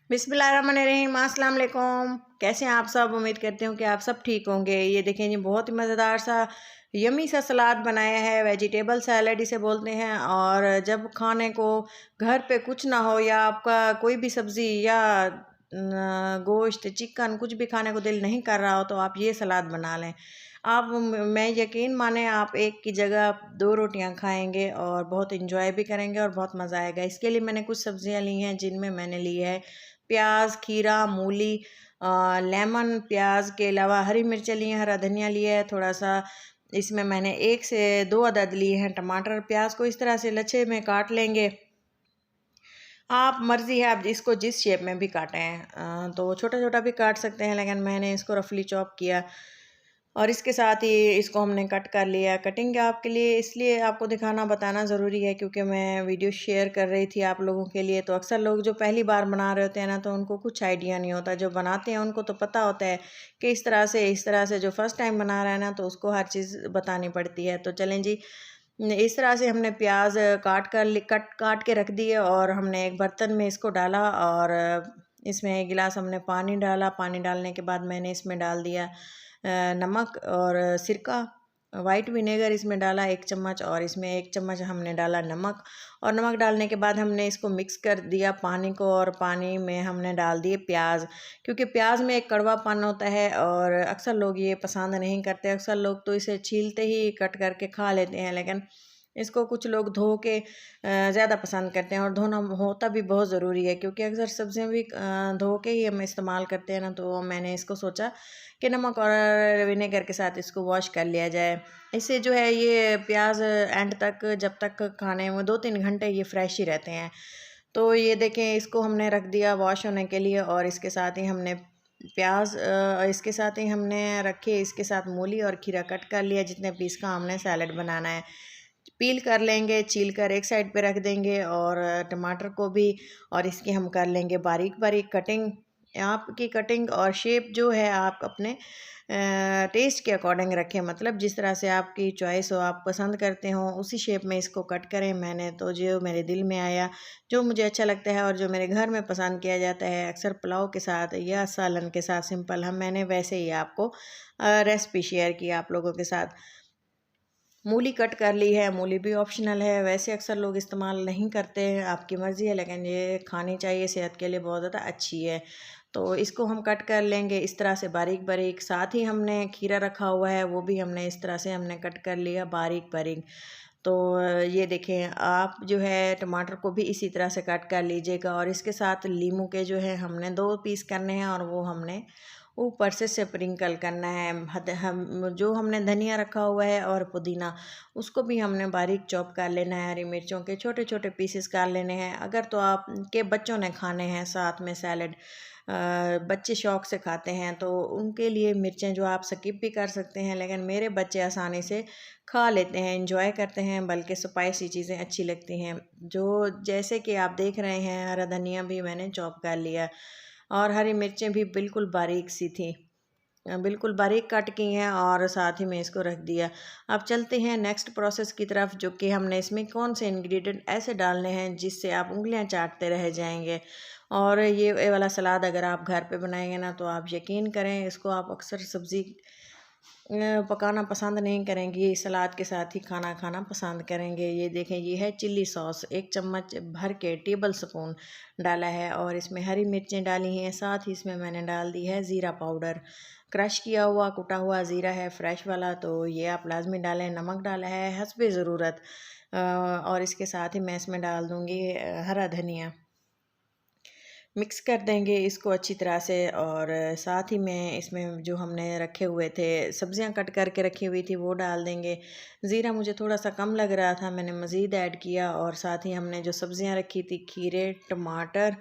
बिस्मिल्लाहिर्रहमानिर्रहीम, अस्सलाम वालेकुम। कैसे हैं आप सब? उम्मीद करती हूँ कि आप सब ठीक होंगे। ये देखें जी, बहुत ही मज़ेदार सा यमी सा सलाद बनाया है। वेजिटेबल सैलड इसे बोलते हैं। और जब खाने को घर पे कुछ ना हो या आपका कोई भी सब्ज़ी या गोश्त चिकन कुछ भी खाने को दिल नहीं कर रहा हो तो आप ये सलाद बना लें। आप मैं यकीन माने आप एक की जगह दो रोटियां खाएंगे और बहुत इंजॉय भी करेंगे और बहुत मज़ा आएगा। इसके लिए मैंने कुछ सब्जियां ली हैं, जिनमें मैंने ली है प्याज, खीरा, मूली, लेमन, प्याज के अलावा हरी मिर्चें ली हैं, हरा धनिया लिया है थोड़ा सा। इसमें मैंने 1 से 2 अदद लिए हैं टमाटर। प्याज को इस तरह से लच्छे में काट लेंगे। आप मर्ज़ी है आप इसको जिस शेप में भी काटें, तो छोटा छोटा भी काट सकते हैं, लेकिन मैंने इसको रफली चॉप किया। और इसके साथ ही इसको हमने कट कर लिया। कटिंग आपके लिए इसलिए आपको दिखाना बताना ज़रूरी है क्योंकि मैं वीडियो शेयर कर रही थी आप लोगों के लिए। तो अक्सर लोग जो पहली बार बना रहे होते हैं ना, तो उनको कुछ आइडिया नहीं होता। जो बनाते हैं उनको तो पता होता है कि इस तरह से जो फर्स्ट टाइम बना रहा है ना, तो उसको हर चीज़ बतानी पड़ती है। तो चलें जी, इस तरह से हमने प्याज काट के रख दिए और हमने एक बर्तन में इसको डाला और इसमें 1 गिलास हमने पानी डाला। पानी डालने के बाद मैंने इसमें डाल दिया नमक और सिरका, वाइट विनेगर इसमें डाला 1 चम्मच, और इसमें 1 चम्मच हमने डाला नमक। और नमक डालने के बाद हमने इसको मिक्स कर दिया पानी को, और पानी में हमने डाल दिए प्याज। क्योंकि प्याज में एक कड़वापन होता है और अक्सर लोग ये पसंद नहीं करते। अक्सर लोग तो इसे छीलते ही कट करके खा लेते हैं, लेकिन इसको कुछ लोग धो के ज़्यादा पसंद करते हैं। और धोना होता भी बहुत ज़रूरी है क्योंकि अक्सर सब्जियां भी धो के ही हम इस्तेमाल करते हैं ना। तो मैंने इसको सोचा कि नमक और विनेगर के साथ इसको वॉश कर लिया जाए। इससे जो है ये प्याज एंड तक, जब तक खाने में 2-3 घंटे ये फ्रेश ही रहते हैं। तो ये देखें, इसको हमने रख दिया वॉश होने के लिए। और इसके साथ ही हमने इसके साथ ही हमने रखे, इसके साथ मूली और खीरा कट कर लिया, जितने पीस का हमने सैलड बनाना है। पील कर लेंगे, छील कर एक साइड पे रख देंगे, और टमाटर को भी, और इसकी हम कर लेंगे बारीक बारीक कटिंग। आपकी कटिंग और शेप जो है आप अपने टेस्ट के अकॉर्डिंग रखें, मतलब जिस तरह से आपकी चॉइस हो, आप पसंद करते हो उसी शेप में इसको कट करें। मैंने तो जो मेरे दिल में आया, जो मुझे अच्छा लगता है और जो मेरे घर में पसंद किया जाता है अक्सर पुलाव के साथ या सालन के साथ सिंपल, मैंने वैसे ही आपको रेसिपी शेयर की आप लोगों के साथ। मूली कट कर ली है। मूली भी ऑप्शनल है, वैसे अक्सर लोग इस्तेमाल नहीं करते हैं, आपकी मर्ज़ी है, लेकिन ये खानी चाहिए, सेहत के लिए बहुत ज़्यादा अच्छी है। तो इसको हम कट कर लेंगे इस तरह से बारीक बारीक। साथ ही हमने खीरा रखा हुआ है, वो भी हमने इस तरह से हमने कट कर लिया बारीक बारीक। तो ये देखें, आप जो है टमाटर को भी इसी तरह से कट कर लीजिएगा। और इसके साथ लीमू के जो है हमने 2 पीस करने हैं, और वो हमने ऊपर से स्प्रिंकल करना है। हम जो हमने धनिया रखा हुआ है और पुदीना, उसको भी हमने बारीक चॉप कर लेना है। हरी मिर्चों के छोटे छोटे पीसेस कर लेने हैं। अगर तो आपके बच्चों ने खाने हैं साथ में सैलड, बच्चे शौक से खाते हैं, तो उनके लिए मिर्चें जो आप स्किप भी कर सकते हैं, लेकिन मेरे बच्चे आसानी से खा लेते हैं, इंजॉय करते हैं, बल्कि स्पाइसी चीज़ें अच्छी लगती हैं। जो जैसे कि आप देख रहे हैं, हरा धनिया भी मैंने चॉप कर लिया, और हरी मिर्चें भी बिल्कुल बारीक सी थी, बिल्कुल बारीक कट की हैं, और साथ ही में इसको रख दिया। अब चलते हैं नेक्स्ट प्रोसेस की तरफ, जो कि हमने इसमें कौन से इंग्रेडिएंट ऐसे डालने हैं जिससे आप उंगलियां चाटते रह जाएंगे। और ये वाला सलाद अगर आप घर पे बनाएंगे ना, तो आप यकीन करें, इसको आप अक्सर सब्ज़ी पकाना पसंद नहीं करेंगी, सलाद के साथ ही खाना खाना पसंद करेंगे। ये देखें, ये है चिल्ली सॉस, 1 चम्मच भर के टेबल स्पून डाला है, और इसमें हरी मिर्चें डाली हैं। साथ ही इसमें मैंने डाल दी है ज़ीरा पाउडर, क्रश किया हुआ कुटा हुआ ज़ीरा है फ्रेश वाला, तो ये आप लाजमी डालें। नमक डाला है हस्बे ज़रूरत, और इसके साथ ही मैं इसमें डाल दूँगी हरा धनिया। मिक्स कर देंगे इसको अच्छी तरह से। और साथ ही में इसमें जो हमने रखे हुए थे, सब्जियां कट करके रखी हुई थी, वो डाल देंगे। ज़ीरा मुझे थोड़ा सा कम लग रहा था, मैंने मज़ीद ऐड किया। और साथ ही हमने जो सब्जियां रखी थी, खीरे, टमाटर,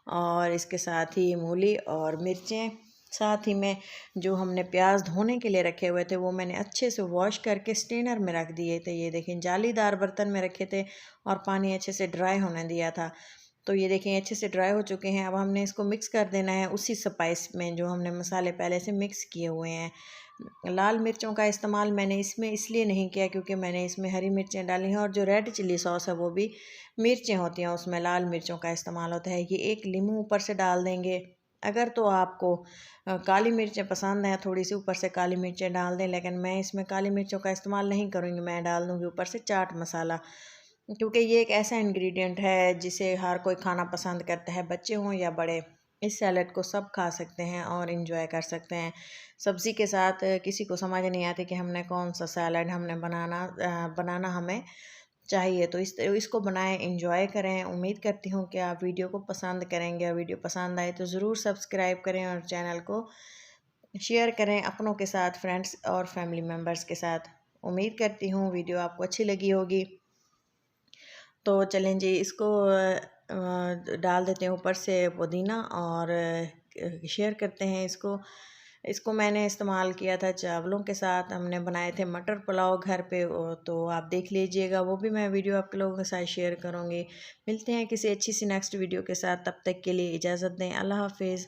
और इसके साथ ही मूली और मिर्चें, साथ ही में जो हमने प्याज धोने के लिए रखे हुए थे, वो मैंने अच्छे से वॉश करके स्टेनर में रख दिए थे। ये देखें, जालीदार बर्तन में रखे थे और पानी अच्छे से ड्राई होने दिया था। तो ये देखें, अच्छे से ड्राई हो चुके हैं। अब हमने इसको मिक्स कर देना है उसी स्पाइस में जो हमने मसाले पहले से मिक्स किए हुए हैं। लाल मिर्चों का इस्तेमाल मैंने इसमें इसलिए नहीं किया क्योंकि मैंने इसमें हरी मिर्चें डाली हैं, और जो रेड चिली सॉस है वो भी मिर्चें होती हैं, उसमें लाल मिर्चों का इस्तेमाल होता है। ये एक नींबू ऊपर से डाल देंगे। अगर तो आपको काली मिर्चें पसंद हैं, थोड़ी सी ऊपर से काली मिर्चें डाल दें, लेकिन मैं इसमें काली मिर्चों का इस्तेमाल नहीं करूँगी। मैं डाल दूँगी ऊपर से चाट मसाला, क्योंकि ये एक ऐसा इंग्रेडिएंट है जिसे हर कोई खाना पसंद करता है, बच्चे हों या बड़े। इस सैलड को सब खा सकते हैं और इन्जॉय कर सकते हैं। सब्ज़ी के साथ किसी को समझ नहीं आती कि हमने कौन सा सैलड हमने बनाना हमें चाहिए, तो इसको बनाएं, इन्जॉय करें। उम्मीद करती हूँ कि आप वीडियो को पसंद करेंगे, और वीडियो पसंद आए तो ज़रूर सब्सक्राइब करें और चैनल को शेयर करें अपनों के साथ, फ्रेंड्स और फैमिली मेम्बर्स के साथ। उम्मीद करती हूँ वीडियो आपको अच्छी लगी होगी। तो चलें जी, इसको डाल देते हैं ऊपर से पुदीना, और शेयर करते हैं इसको। इसको मैंने इस्तेमाल किया था चावलों के साथ, हमने बनाए थे मटर पुलाव घर पे, तो आप देख लीजिएगा, वो भी मैं वीडियो आप लोगों के साथ शेयर करूँगी। मिलते हैं किसी अच्छी सी नेक्स्ट वीडियो के साथ, तब तक के लिए इजाज़त दें। अल्लाह हाफिज़।